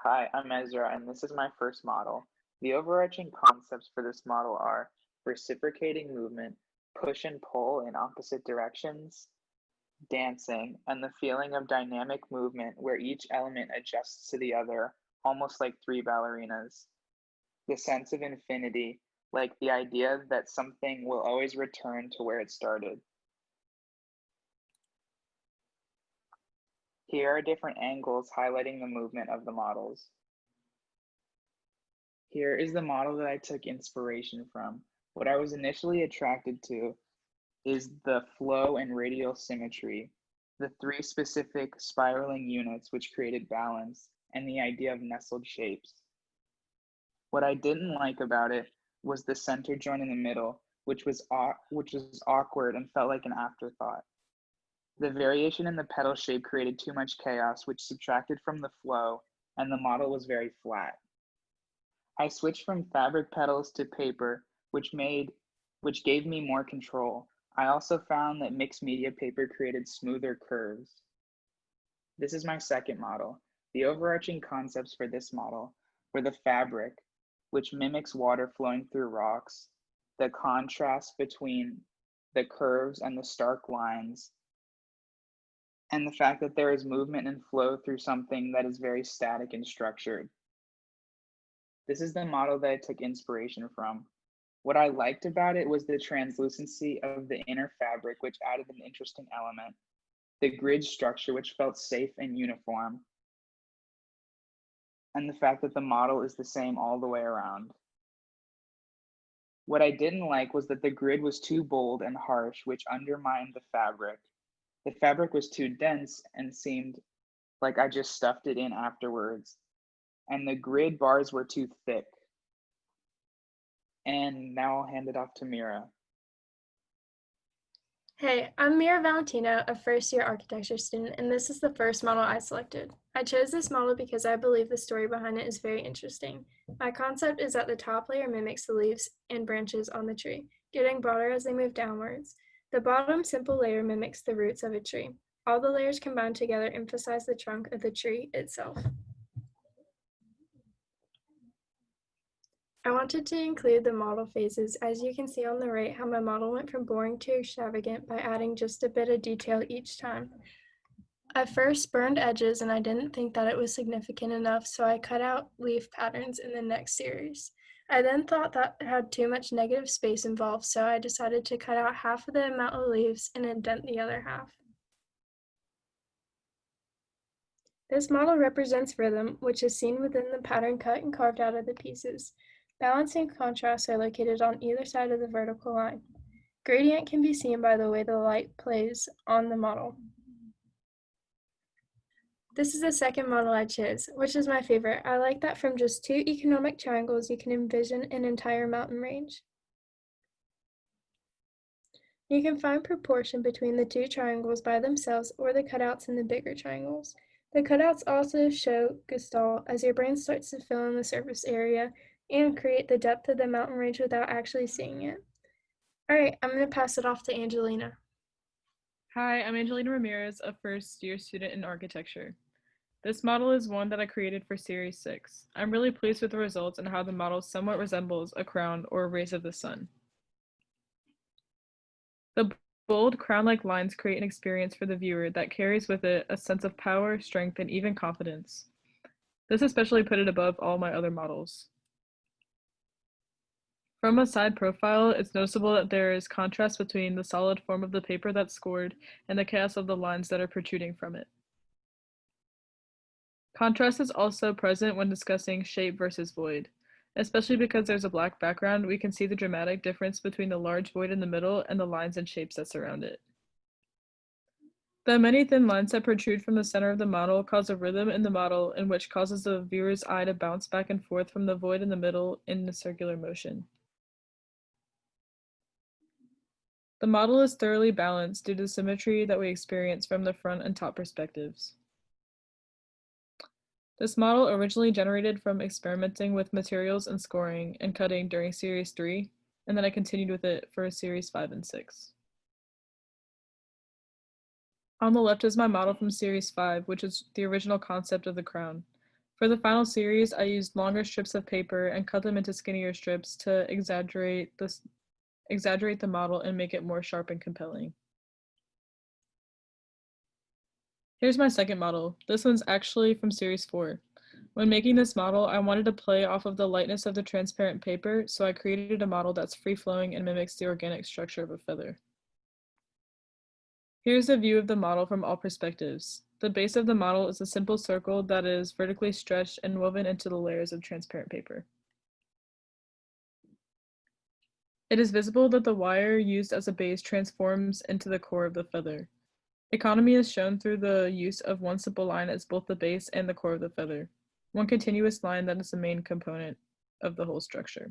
Hi, I'm Ezra, and this is my first model. The overarching concepts for this model are reciprocating movement, push and pull in opposite directions, dancing, and the feeling of dynamic movement where each element adjusts to the other, almost like three ballerinas. The sense of infinity, like the idea that something will always return to where it started. Here are different angles highlighting the movement of the models. Here is the model that I took inspiration from. What I was initially attracted to is the flow and radial symmetry, the three specific spiraling units which created balance, and the idea of nestled shapes. What I didn't like about it was the center joint in the middle, which was awkward and felt like an afterthought. The variation in the petal shape created too much chaos, which subtracted from the flow, and the model was very flat. I switched from fabric petals to paper, which gave me more control. I also found that mixed media paper created smoother curves. This is my second model. The overarching concepts for this model were the fabric, which mimics water flowing through rocks, the contrast between the curves and the stark lines, and the fact that there is movement and flow through something that is very static and structured. This is the model that I took inspiration from. What I liked about it was the translucency of the inner fabric, which added an interesting element, the grid structure, which felt safe and uniform, and the fact that the model is the same all the way around. What I didn't like was that the grid was too bold and harsh, which undermined the fabric. The fabric was too dense and seemed like I just stuffed it in afterwards, and the grid bars were too thick. And now I'll hand it off to Mira. Hey, I'm Ramirez Valentino, a first-year architecture student, and this is the first model I selected. I chose this model because I believe the story behind it is very interesting. My concept is that the top layer mimics the leaves and branches on the tree, getting broader as they move downwards. The bottom simple layer mimics the roots of a tree. All the layers combined together emphasize the trunk of the tree itself. I wanted to include the model phases, as you can see on the right how my model went from boring to extravagant by adding just a bit of detail each time. I first burned edges and I didn't think that it was significant enough, so I cut out leaf patterns in the next series. I then thought that had too much negative space involved, so I decided to cut out half of the amount of leaves and indent the other half. This model represents rhythm, which is seen within the pattern cut and carved out of the pieces. Balance and contrast are located on either side of the vertical line. Gradient can be seen by the way the light plays on the model. This is the second model I chose, which is my favorite. I like that from just two economic triangles, you can envision an entire mountain range. You can find proportion between the two triangles by themselves or the cutouts in the bigger triangles. The cutouts also show gestalt as your brain starts to fill in the surface area and create the depth of the mountain range without actually seeing it. All right, I'm going to pass it off to Angelina. Hi, I'm Angelina Ramirez, a first-year student in architecture. This model is one that I created for Series 6. I'm really pleased with the results and how the model somewhat resembles a crown or a rays of the sun. The bold crown-like lines create an experience for the viewer that carries with it a sense of power, strength, and even confidence. This especially put it above all my other models. From a side profile, it's noticeable that there is contrast between the solid form of the paper that's scored and the chaos of the lines that are protruding from it. Contrast is also present when discussing shape versus void. Especially because there's a black background, we can see the dramatic difference between the large void in the middle and the lines and shapes that surround it. The many thin lines that protrude from the center of the model cause a rhythm in the model in which causes the viewer's eye to bounce back and forth from the void in the middle in a circular motion. The model is thoroughly balanced due to the symmetry that we experience from the front and top perspectives. This model originally generated from experimenting with materials and scoring and cutting during Series 3, and then I continued with it for Series 5 and 6. On the left is my model from Series 5, which is the original concept of the crown. For the final series, I used longer strips of paper and cut them into skinnier strips to exaggerate the model and make it more sharp and compelling. Here's my second model. This one's actually from Series 4. When making this model, I wanted to play off of the lightness of the transparent paper, so I created a model that's free-flowing and mimics the organic structure of a feather. Here's a view of the model from all perspectives. The base of the model is a simple circle that is vertically stretched and woven into the layers of transparent paper. It is visible that the wire used as a base transforms into the core of the feather. Economy is shown through the use of one simple line as both the base and the core of the feather, one continuous line that is the main component of the whole structure.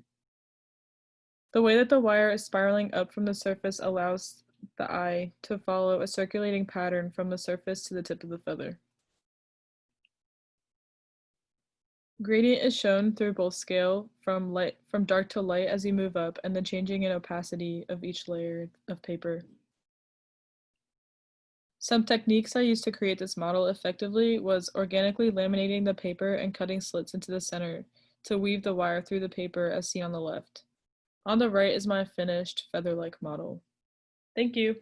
The way that the wire is spiraling up from the surface allows the eye to follow a circulating pattern from the surface to the tip of the feather. Gradient is shown through both scale from dark to light as you move up and the changing in opacity of each layer of paper. Some techniques I used to create this model effectively was organically laminating the paper and cutting slits into the center to weave the wire through the paper as seen on the left. On the right is my finished feather-like model. Thank you.